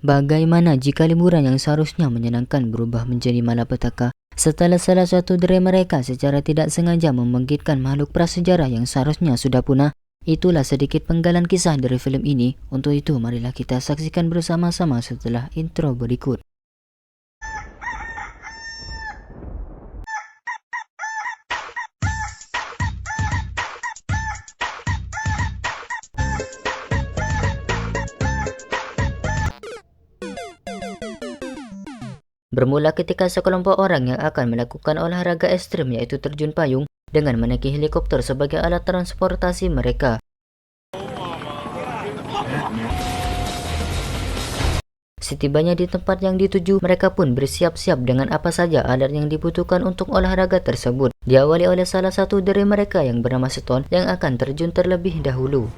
Bagaimana jika liburan yang seharusnya menyenangkan berubah menjadi malapetaka setelah salah satu dari mereka secara tidak sengaja membangkitkan makhluk prasejarah yang seharusnya sudah punah? Itulah sedikit penggalan kisah dari film ini. Untuk itu, marilah kita saksikan bersama-sama setelah intro berikut. Bermula ketika sekelompok orang yang akan melakukan olahraga ekstrim yaitu terjun payung dengan menaiki helikopter sebagai alat transportasi mereka. Setibanya di tempat yang dituju, mereka pun bersiap-siap dengan apa saja alat yang dibutuhkan untuk olahraga tersebut. Diawali oleh salah satu dari mereka yang bernama Stone yang akan terjun terlebih dahulu.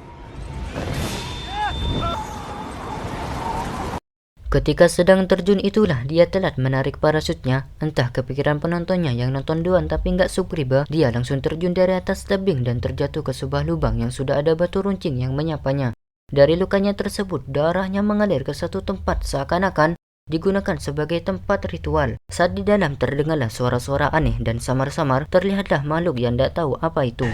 Ketika sedang terjun itulah dia telat menarik parasutnya. Entah kepikiran penontonnya yang nonton duluan tapi nggak sukriba, dia langsung terjun dari atas tebing dan terjatuh ke sebuah lubang yang sudah ada batu runcing yang menyapanya. Dari lukanya tersebut, darahnya mengalir ke satu tempat seakan-akan digunakan sebagai tempat ritual. Saat di dalam terdengarlah suara-suara aneh dan samar-samar terlihatlah makhluk yang tidak tahu apa itu.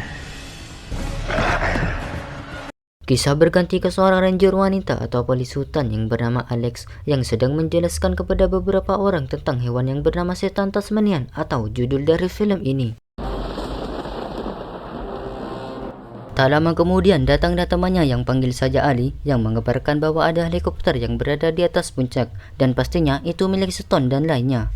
Kisah berganti ke seorang ranger wanita atau polis hutan yang bernama Alex yang sedang menjelaskan kepada beberapa orang tentang hewan yang bernama setan Tasmanian atau judul dari film ini. Tak lama kemudian datanglah temannya yang panggil saja Ali yang mengabarkan bahwa ada helikopter yang berada di atas puncak dan pastinya itu milik Stone dan lainnya.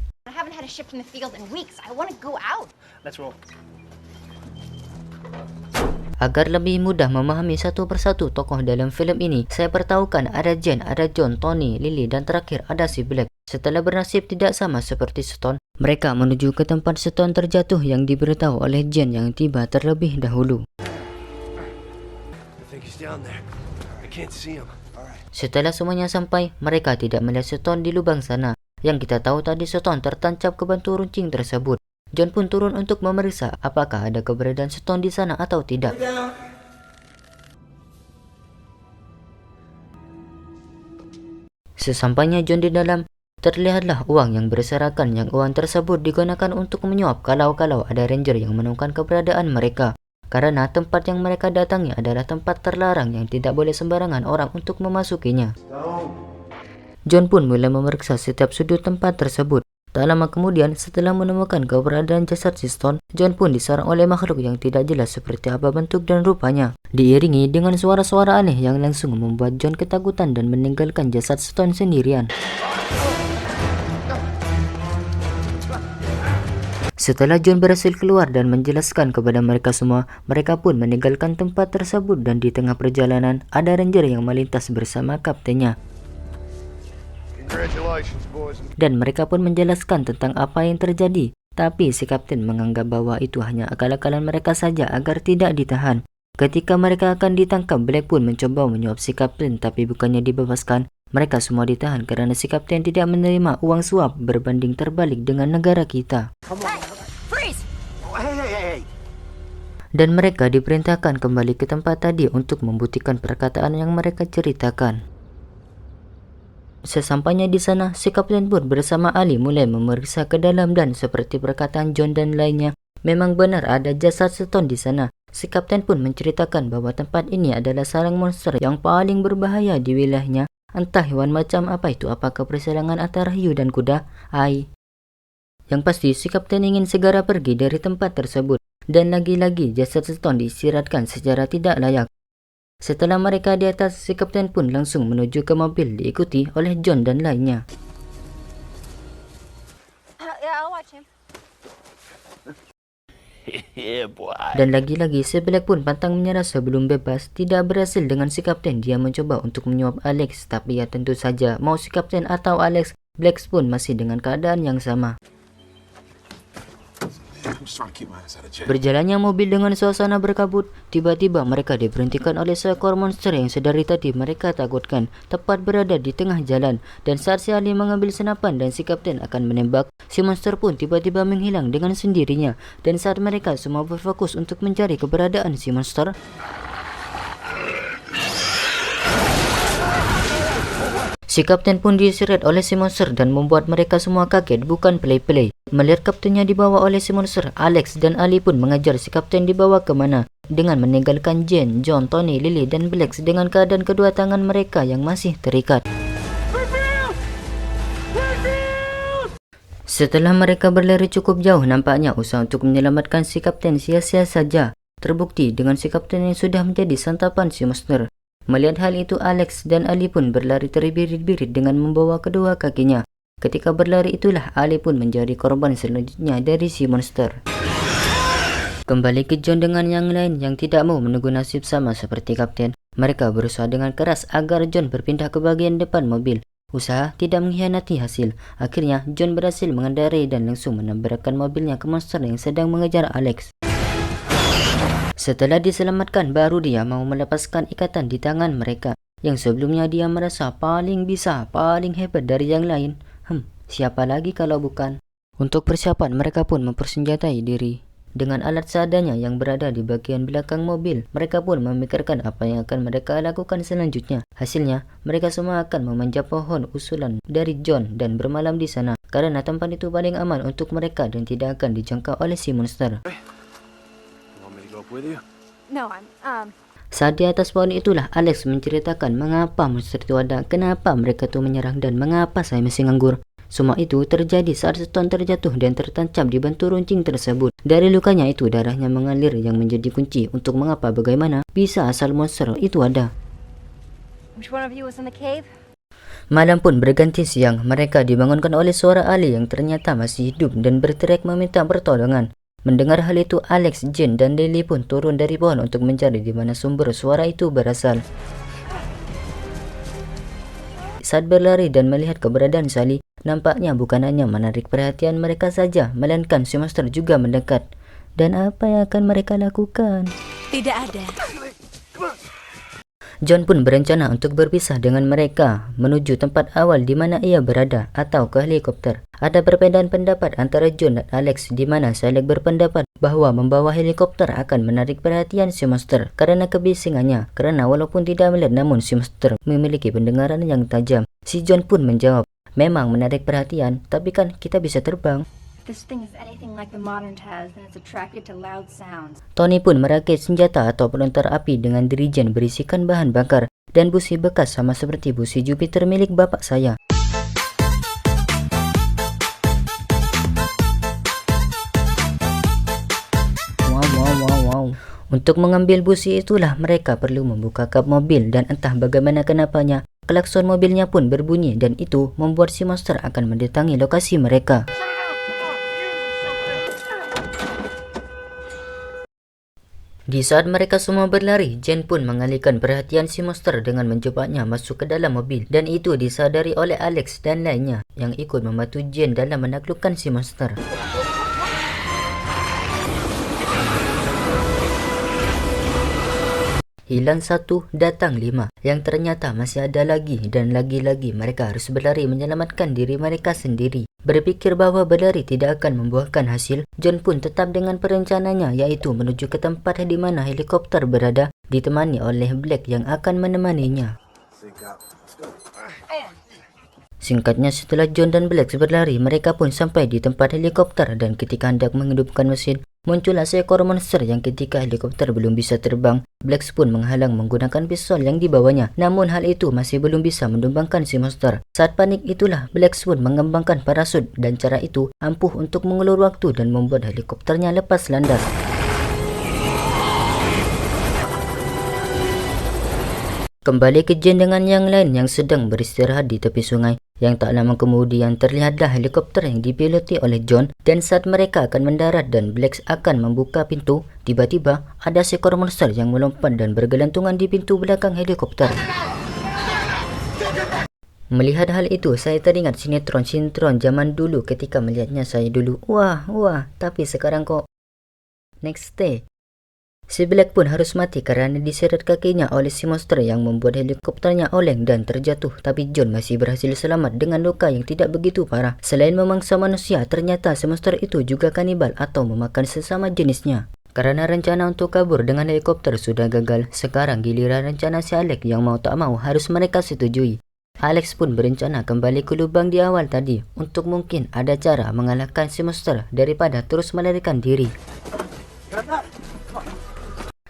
Agar lebih mudah memahami satu persatu tokoh dalam film ini, saya beritahukan ada Jen, ada John, Tony, Lily, dan terakhir ada si Black. Setelah bernasib tidak sama seperti Stone, mereka menuju ke tempat Stone terjatuh yang diberitahu oleh Jen yang tiba terlebih dahulu. Setelah semuanya sampai, mereka tidak melihat Stone di lubang sana. Yang kita tahu tadi Stone tertancap ke batu runcing tersebut. John pun turun untuk memeriksa apakah ada keberadaan Stone di sana atau tidak. Sesampainya John di dalam, terlihatlah uang yang berserakan yang uang tersebut digunakan untuk menyuap kalau ada ranger yang menemukan keberadaan mereka. Karena tempat yang mereka datangi adalah tempat terlarang yang tidak boleh sembarangan orang untuk memasukinya. John pun mulai memeriksa setiap sudut tempat tersebut. Tak lama kemudian, setelah menemukan keberadaan jasad si Stone, John pun diserang oleh makhluk yang tidak jelas seperti apa bentuk dan rupanya. Diiringi dengan suara-suara aneh yang langsung membuat John ketakutan dan meninggalkan jasad Stone sendirian. Setelah John berhasil keluar dan menjelaskan kepada mereka semua, mereka pun meninggalkan tempat tersebut dan di tengah perjalanan, ada ranger yang melintas bersama kaptennya. Dan mereka pun menjelaskan tentang apa yang terjadi. Tapi si kapten menganggap bahwa itu hanya akal-akalan mereka saja agar tidak ditahan. Ketika mereka akan ditangkap, Black pun mencoba menyuap si kapten tapi bukannya dibebaskan. Mereka semua ditahan karena si kapten tidak menerima uang suap berbanding terbalik dengan negara kita. Dan mereka diperintahkan kembali ke tempat tadi untuk membuktikan perkataan yang mereka ceritakan. Sesampainya di sana, si kapten pun bersama Ali mulai memeriksa ke dalam dan seperti perkataan John dan lainnya, memang benar ada jasad Stone di sana. Si kapten pun menceritakan bahwa tempat ini adalah sarang monster yang paling berbahaya di wilayahnya. Entah hewan macam apa itu, apakah perselangan antara hiu dan kuda? Yang pasti si kapten ingin segera pergi dari tempat tersebut. Dan lagi-lagi jasad Stone diistirahatkan secara tidak layak. Setelah mereka di atas, si kapten pun langsung menuju ke mobil diikuti oleh John dan lainnya. Dan lagi-lagi si Black pun pantang menyerah sebelum bebas. Tidak berhasil dengan si kapten, dia mencoba untuk menyuap Alex. Tapi ya tentu saja, mau si kapten atau Alex, Black pun masih dengan keadaan yang sama. Berjalannya mobil dengan suasana berkabut, tiba-tiba mereka diberhentikan oleh seekor monster yang sedari tadi mereka takutkan, tepat berada di tengah jalan. Dan saat si Ali mengambil senapan dan si kapten akan menembak, si monster pun tiba-tiba menghilang dengan sendirinya. Dan saat mereka semua berfokus untuk mencari keberadaan si monster, Si kapten pun diseret oleh si monster dan membuat mereka semua kaget, bukan pelai-pelai. Melihat kaptennya dibawa oleh si monster, Alex dan Ali pun mengejar si kapten dibawa ke mana, dengan meninggalkan Jane, John, Tony, Lily, dan Black dengan keadaan kedua tangan mereka yang masih terikat. Setelah mereka berlari cukup jauh, nampaknya usaha untuk menyelamatkan si kapten sia-sia saja. Terbukti dengan si kapten yang sudah menjadi santapan si monster. Melihat hal itu, Alex dan Ali pun berlari terbirit-birit dengan membawa kedua kakinya. Ketika berlari itulah Ali pun menjadi korban selanjutnya dari si monster. Kembali ke John dengan yang lain yang tidak mau menunggu nasib sama seperti kapten. Mereka berusaha dengan keras agar John berpindah ke bagian depan mobil. Usaha tidak mengkhianati hasil. Akhirnya John berhasil mengendarai dan langsung menabrakkan mobilnya ke monster yang sedang mengejar Alex. Setelah diselamatkan, baru dia mau melepaskan ikatan di tangan mereka. Yang sebelumnya dia merasa paling bisa, paling hebat dari yang lain. Siapa lagi kalau bukan? Untuk persiapan, mereka pun mempersenjatai diri. Dengan alat seadanya yang berada di bagian belakang mobil, mereka pun memikirkan apa yang akan mereka lakukan selanjutnya. Hasilnya, mereka semua akan memanjat pohon usulan dari John dan bermalam di sana. Karena tempat itu paling aman untuk mereka dan tidak akan dijangkau oleh si monster. No, Saat di atas pohon itulah Alex menceritakan mengapa monster itu ada, kenapa mereka tuh menyerang dan mengapa saya masih nganggur. Semua itu terjadi saat Stone terjatuh dan tertancap di bantu runcing tersebut. Dari lukanya itu darahnya mengalir yang menjadi kunci untuk mengapa bagaimana bisa asal monster itu ada. which one of you was in the cave? Malam pun berganti siang, mereka dibangunkan oleh suara Ali yang ternyata masih hidup dan berteriak meminta pertolongan. Mendengar hal itu, Alex, Jane, dan Lily pun turun dari pohon untuk mencari di mana sumber suara itu berasal. Saat berlari dan melihat keberadaan Sally, nampaknya bukan hanya menarik perhatian mereka saja, melainkan si monster juga mendekat. Dan apa yang akan mereka lakukan? Tidak ada. John pun berencana untuk berpisah dengan mereka, menuju tempat awal di mana ia berada, atau ke helikopter. Ada perbedaan pendapat antara John dan Alex, di mana Alex berpendapat bahwa membawa helikopter akan menarik perhatian si monster karena kebisingannya. Karena walaupun tidak melihat, namun si monster memiliki pendengaran yang tajam. Si John pun menjawab, memang menarik perhatian, tapi kan kita bisa terbang. This thing is anything like the modern Taz, then it's attracted to loud sounds. Tony pun merakit senjata atau pelontar api dengan dirijen berisikan bahan bakar dan busi bekas sama seperti busi Jupiter milik bapak saya. Wow. Untuk mengambil busi itulah mereka perlu membuka kap mobil dan entah bagaimana kenapanya klakson mobilnya pun berbunyi dan itu membuat si monster akan mendatangi lokasi mereka. Di saat mereka semua berlari, Jane pun mengalihkan perhatian si monster dengan menjebaknya masuk ke dalam mobil dan itu disadari oleh Alex dan lainnya yang ikut membantu Jane dalam menaklukkan si monster. Hilang satu, datang lima, yang ternyata masih ada lagi dan lagi-lagi mereka harus berlari menyelamatkan diri mereka sendiri. Berpikir bahwa berlari tidak akan membuahkan hasil, John pun tetap dengan perencananya, yaitu menuju ke tempat di mana helikopter berada, ditemani oleh Black yang akan menemaninya. Singkatnya, setelah John dan Black berlari, mereka pun sampai di tempat helikopter dan ketika hendak menghidupkan mesin, muncullah seekor monster yang ketika helikopter belum bisa terbang, Black pun menghalang menggunakan pistol yang dibawanya. Namun hal itu masih belum bisa mendumbangkan si monster. Saat panik itulah Black pun mengembangkan parasut dan cara itu ampuh untuk mengulur waktu dan membuat helikopternya lepas landas. Kembali ke Jane dengan yang lain yang sedang beristirahat di tepi sungai. Yang tak lama kemudian terlihatlah helikopter yang dipiloti oleh John dan saat mereka akan mendarat dan Black akan membuka pintu, tiba-tiba ada seekor monster yang melompat dan bergelantungan di pintu belakang helikopter. Melihat hal itu, saya teringat sinetron zaman dulu ketika melihatnya saya dulu. Wah, tapi sekarang kok next day. Si Black pun harus mati karena diseret kakinya oleh si monster yang membuat helikopternya oleng dan terjatuh. Tapi John masih berhasil selamat dengan luka yang tidak begitu parah. Selain memangsa manusia, ternyata si monster itu juga kanibal atau memakan sesama jenisnya. Karena rencana untuk kabur dengan helikopter sudah gagal, sekarang giliran rencana si Alex yang mau tak mau harus mereka setujui. Alex pun berencana kembali ke lubang di awal tadi untuk mungkin ada cara mengalahkan si monster daripada terus melarikan diri.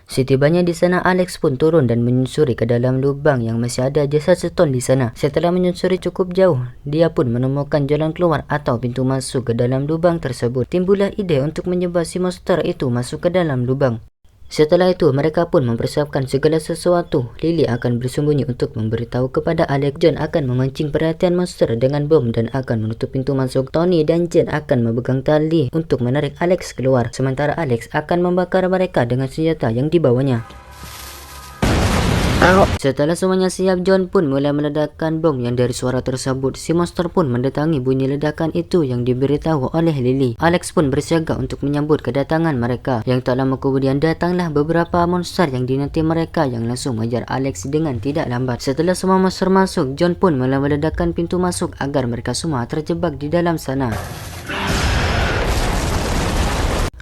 Setibanya di sana, Alex pun turun dan menyusuri ke dalam lubang yang masih ada jasad Stone di sana. Setelah menyusuri cukup jauh, dia pun menemukan jalan keluar atau pintu masuk ke dalam lubang tersebut. Timbullah ide untuk menyebab si monster itu masuk ke dalam lubang. Setelah itu, mereka pun mempersiapkan segala sesuatu. Lily akan bersembunyi untuk memberitahu kepada Alex. John akan memancing perhatian monster dengan bom dan akan menutup pintu masuk. Tony dan Jen akan memegang tali untuk menarik Alex keluar. Sementara Alex akan membakar mereka dengan senjata yang dibawanya. Setelah semuanya siap, John pun mulai meledakkan bom yang dari suara tersebut. Si monster pun mendatangi bunyi ledakan itu yang diberitahu oleh Lily. Alex pun bersiaga untuk menyambut kedatangan mereka. Yang tak lama kemudian datanglah beberapa monster yang dinanti mereka yang langsung mengejar Alex dengan tidak lambat. Setelah semua monster masuk, John pun mulai meledakkan pintu masuk agar mereka semua terjebak di dalam sana.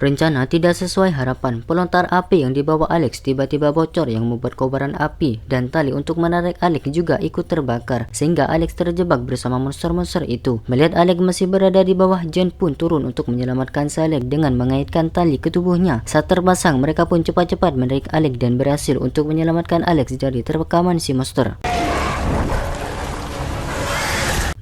Rencana tidak sesuai harapan. Pelontar api yang dibawa Alex tiba-tiba bocor yang membuat kobaran api dan tali untuk menarik Alex juga ikut terbakar sehingga Alex terjebak bersama monster-monster itu. Melihat Alex masih berada di bawah, Jen pun turun untuk menyelamatkan si Alex dengan mengaitkan tali ke tubuhnya. Saat terpasang, mereka pun cepat-cepat menarik Alex dan berhasil untuk menyelamatkan Alex dari terpekaman si monster.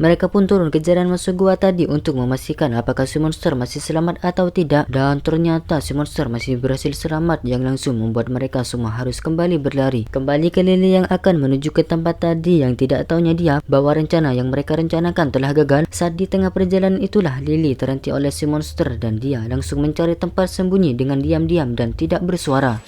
Mereka pun turun ke jalan masuk gua tadi untuk memastikan apakah si monster masih selamat atau tidak, dan ternyata si monster masih berhasil selamat yang langsung membuat mereka semua harus kembali berlari. Kembali ke Lily yang akan menuju ke tempat tadi yang tidak taunya dia bahwa rencana yang mereka rencanakan telah gagal. Saat di tengah perjalanan itulah Lily terhenti oleh si monster dan dia langsung mencari tempat sembunyi dengan diam-diam dan tidak bersuara.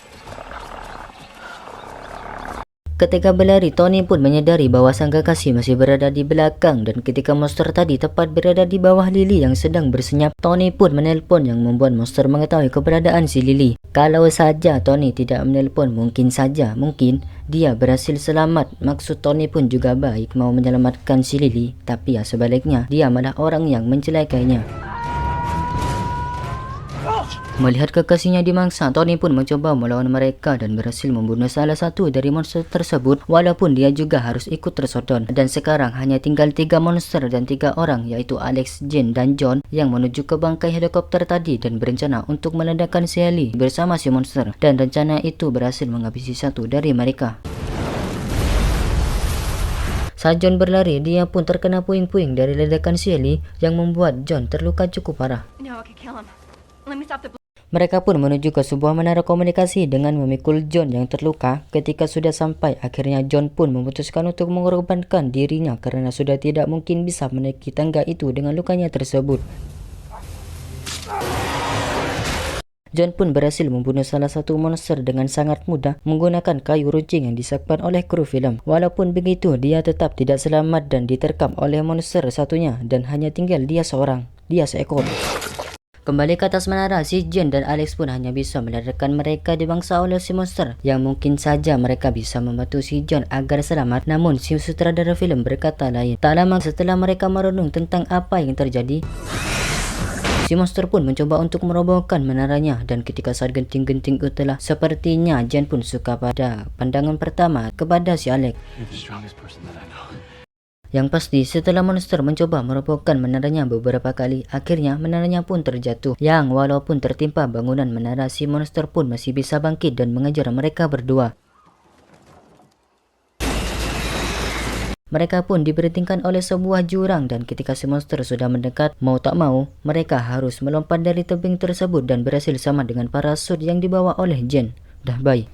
Ketika berlari, Tony pun menyadari bahwa sang kekasih masih berada di belakang dan ketika monster tadi tepat berada di bawah Lily yang sedang bersenyap, Tony pun menelpon yang membuat monster mengetahui keberadaan si Lily. Kalau saja Tony tidak menelpon, mungkin dia berhasil selamat. Maksud Tony pun juga baik, mau menyelamatkan si Lily, tapi ya sebaliknya, dia malah orang yang mencelakainya. Melihat kekasihnya dimangsa, Tony pun mencoba melawan mereka dan berhasil membunuh salah satu dari monster tersebut walaupun dia juga harus ikut tersodon. Dan sekarang hanya tinggal 3 monster dan 3 orang, yaitu Alex, Jen, dan John yang menuju ke bangkai helikopter tadi dan berencana untuk meledakkan si Ellie bersama si monster. Dan rencana itu berhasil menghabisi satu dari mereka. Saat John berlari, dia pun terkena puing-puing dari ledakan si Ellie yang membuat John terluka cukup parah. Mereka pun menuju ke sebuah menara komunikasi dengan memikul John yang terluka. Ketika sudah sampai, akhirnya John pun memutuskan untuk mengorbankan dirinya karena sudah tidak mungkin bisa menaiki tangga itu dengan lukanya tersebut. John pun berhasil membunuh salah satu monster dengan sangat mudah menggunakan kayu runcing yang disiapkan oleh kru film. Walaupun begitu, dia tetap tidak selamat dan diterkam oleh monster satunya dan hanya tinggal dia seekor. Kembali ke atas menara, si Jen dan Alex pun hanya bisa meledakkan mereka dibangsa oleh si monster yang mungkin saja mereka bisa membantu si John agar selamat. Namun si sutradara film berkata lain. Tak lama setelah mereka merenung tentang apa yang terjadi, si monster pun mencoba untuk merobohkan menaranya dan ketika saat genting-genting telah, sepertinya Jen pun suka pada pandangan pertama kepada si Alex. Yang pasti setelah monster mencoba merobohkan menaranya beberapa kali, akhirnya menaranya pun terjatuh. Yang walaupun tertimpa bangunan menara, si monster pun masih bisa bangkit dan mengejar mereka berdua. Mereka pun diberhentikan oleh sebuah jurang dan ketika si monster sudah mendekat, mau tak mau mereka harus melompat dari tebing tersebut dan berhasil sama dengan parasut yang dibawa oleh Jen. Dah bye.